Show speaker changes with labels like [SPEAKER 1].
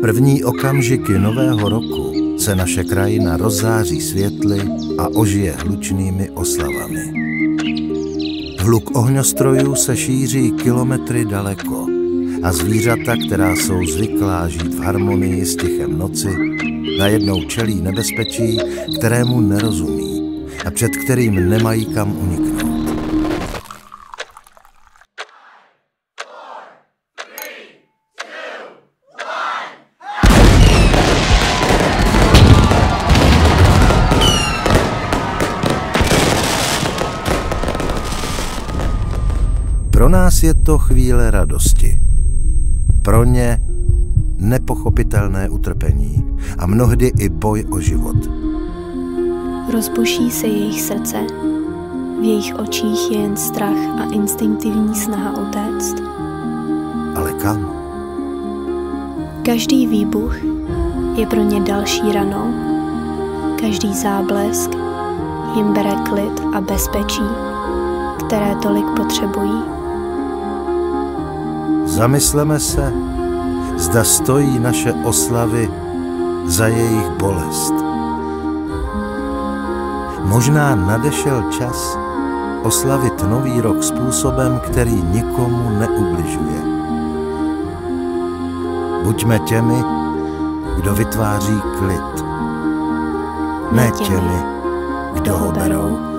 [SPEAKER 1] První okamžiky nového roku se naše krajina rozzáří světly a ožije hlučnými oslavami. Hluk ohňostrojů se šíří kilometry daleko a zvířata, která jsou zvyklá žít v harmonii s tichem noci, najednou čelí nebezpečí, kterému nerozumí a před kterým nemají kam uniknout. Pro nás je to chvíle radosti. Pro ně nepochopitelné utrpení a mnohdy i boj o život.
[SPEAKER 2] Rozbuší se jejich srdce, v jejich očích je jen strach a instinktivní snaha utéct.
[SPEAKER 1] Ale kam?
[SPEAKER 2] Každý výbuch je pro ně další ranou, každý záblesk jim bere klid a bezpečí, které tolik potřebují.
[SPEAKER 1] Zamysleme se, zda stojí naše oslavy za jejich bolest. Možná nadešel čas oslavit nový rok způsobem, který nikomu neubližuje. Buďme těmi, kdo vytváří klid, ne těmi, kdo ho berou.